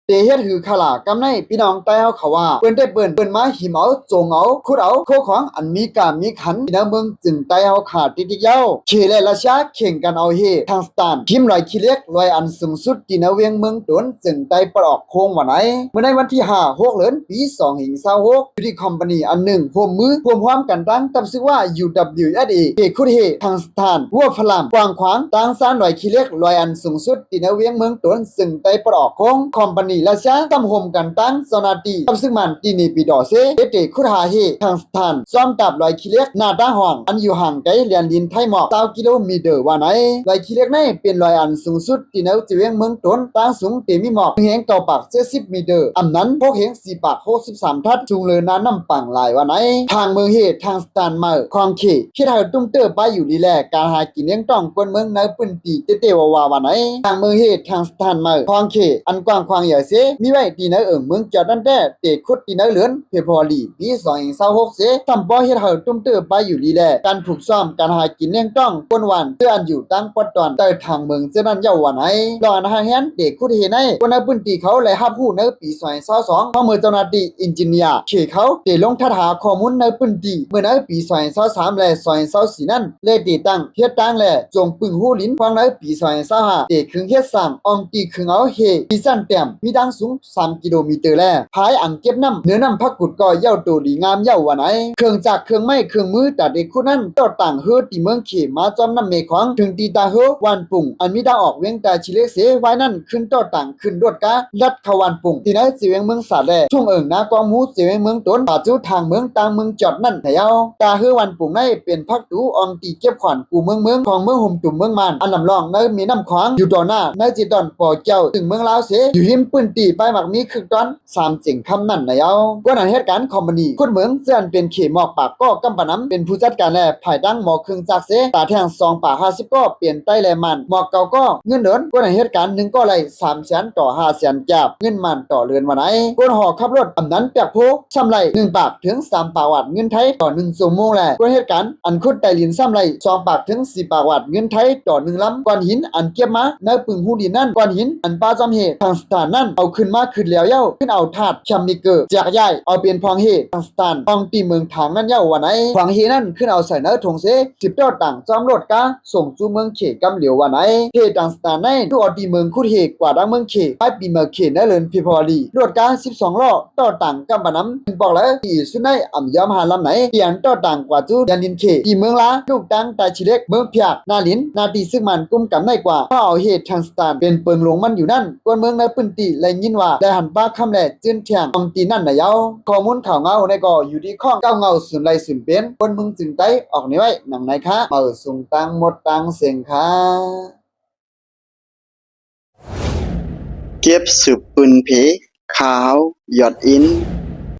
เตเฮ็ดหือขลากำในพี่น้องใต้เฮาเขาว่าเปิ้นได้เปิ้นมาหิมเอาจงเอาขุดเอาโคของอันมีกามีขันพี่น้องเมืองจึงใต้เฮาขาดติดเย้าเขและราชาเข่งกันเอาเฮทางสตานทิมลอยขี้เล็กลอยอันสูงสุดที่นเวียงเมืองตนจึงใต้ปลอกโคงวันไหนเมื่อในวันที่5 6เดือนปี2526อยู่ที่คอมพานีอันหนึ่งร่วมมือร่วมความกันตั้งกับชื่อว่า UWSA เฮคุดเฮทางสถานวัวพลามกว้างขวางตั้งซานลอยขี้เล็กลอยอันสูงสุดที่นเวียงเมืองตนจึงใต้ปลอกโคงคอมพานีราชาตำห่มกันตั้งสนาตีกับซึ่งมันที่นี่ปีดอเซเตคุดหาเฮทางสถานซ้อมตับลอยขี้เล็กหน้าตาห้องอันอยู่ห่างไกลเลียนลินไทยหมอก9กิโลเมตรว่าไหนลอยขี้เล็กในเป็นลอยอันสูงสุดที่นเวียงเมืองตนตั้งสูงเตมีหมอกเฮงเก่าปาก70เมตรอำนั้นพวกเฮง4ปาก63ทัดจุงเลยน้าน้ำปังหลายว่าไหนทางเมืองเฮทางสถานมาคองเขคิดหาตุ้งเตอไปอยู่ดีแลการหากินเลี้ยงต้องคนเมืองในปืนตีเตว่าไหนทางเมืองเฮทางสถานมาคองเขอันกว้างขวางใหญ่เสมีไว้ที่นเมืองจอดนั่นแต่เตคุดที่นเหลือนเพพอลีปี2026เสทำบ่เฮ็ดให้ตุ้มเตอไปอยู่ดีแลการถูกซ้อมการหากินเลี้ยงต้องคนหวานเพื่ออันอยู่ตั้งปอดตอนแต่ทางเมืองเจ้านั้นเย้าว่าไหนรออันหาแฮนเตคุดเฮในคนในพื้นที่เขาเลยรับรู้ในปี2022เพราะเมื่อเจ้าหน้าที่อินจิเนียร์เขเขาได้ลงทัดหาข้อมูลในพื้นที่เมื่อในปี2023และ2024นั้นเลยติดตั้งเฮ็ดตั้งและจงปึงหูลิ้นฟังในปี2025เตครึ่งเฮ็ดสร้างอองตีครึ่งเอาเฮปีสั้นแต้มมีดังสูง3กิโลเมตรแลภายอ่างเก็บน้ำเนื้อน้ำพักกุดก็เย้าโตดีงามเย้าว่าไหนเครื่องจักรเครื่องไม้เครื่องมือตัดเด็กคู่นั้นต่อต่างเฮือที่เมืองเขมาจอมน้ำเมฆของถึงตีตาเฮือวันปุ่งอันมีดาออกเวียงตาชิเลเสไว้นั่นขึ้นต่อต่างขึ้นรถกาลัดขวานปุ่งที่ไหนสิเวียงเมืองสาแลทุ่งเอิงนากองหมูสิเวียงเมืองตนป่าจูทางเมืองต่างเมืองจอดนั่นแต่เย้าตาเฮือวันปุ่งในเป็นพักตูอองตีเก็บขวัญกูเมืองของเมืองห่มตุ่มเมืองมันอันลำลองในมีน้ำขวางอยู่ต่อหน้าในจิตอนปอเจ้าถึงเมืองลาวเสอยู่หิมปืนตีไปหมักมีคึกตอน3จิงคำนั่นนะเย้าก็นั้นเหตุการณ์คอมพานีคนเมืองเสื่อนเป็นเขหมอกปากก็กำปะน้ำเป็นผู้จัดการและภายตั้งหมอกครึ่งจักเสตาแทง2ปาก50ก็เปลี่ยนใต้แลมันหมอกเก่าก็เงินเดินก็นั้นเหตุการณ์1ก็เลย300,000ต่อ500,000จับเงินมันต่อเรือนวันไหนก้นหอขับรถอำนั้นเปียกโพซ้ำไร1ปากถึง3ปากวัดเงินไทยต่อ1ชั่วโมงแหละก็เหตุการณ์อันคุดไตลินซ้ำไร2ปากถึง4ปากวัดเงินไทยต่อ1ลำก้อนหินอันเก็บมาในปึงหูดินนั่นก้อนหินอันป้าจอมเหตุทางสถานนั่นเอาขึ้นมาขึ้นแล้วเย้าขึ้นเอาถาดแคมนิเกอร์จากย้ายเอาเป็นพองเหตุทางสถานพองตีเมืองถางนั่นเย้าวันไหนพองเฮนั่นขึ้นเอาใส่เนื้อถงเส10 ต่างจอมรถกาส่งสู่เมืองเขกำเหลียววันไหนเฮทางสถานในดูอดีเมืองคุดเฮกว่าดังเมืองเขไปปีเมืองเขนั่นเลินพิพอลีรถกา12 ล้อต่อต่างกำปะน้ำบอกแล้วที่สุดในอ่ำยอมหาลำไหนเปลี่ยนต่อต่างกว่าจูยันดินเขที่เมืองละลูกตังตาชิเล็กเมืองเพียกนาลินนาตีซึ่งมันกุ้มกับในกว่าเพราะเอาเหตุทางสถานเป็นเปิงหลงมันอยู่นั่นกวนเมืองในพื้นที่และยินว่าได้หันป้าคำแหล่จื้นเทียงองตีนั่นน่ะเย้าข้อมูลข่าวเงาในก็อยู่ที่ข้องเก้าเงาศูนย์ไรศูนย์เป็นคนเมืองจึงไต้ออกในไว้หนังไหนคะเปิดส่งตังหมดตังเสียงค่ะเก็บสืบปืนเพขาวหยอดอิน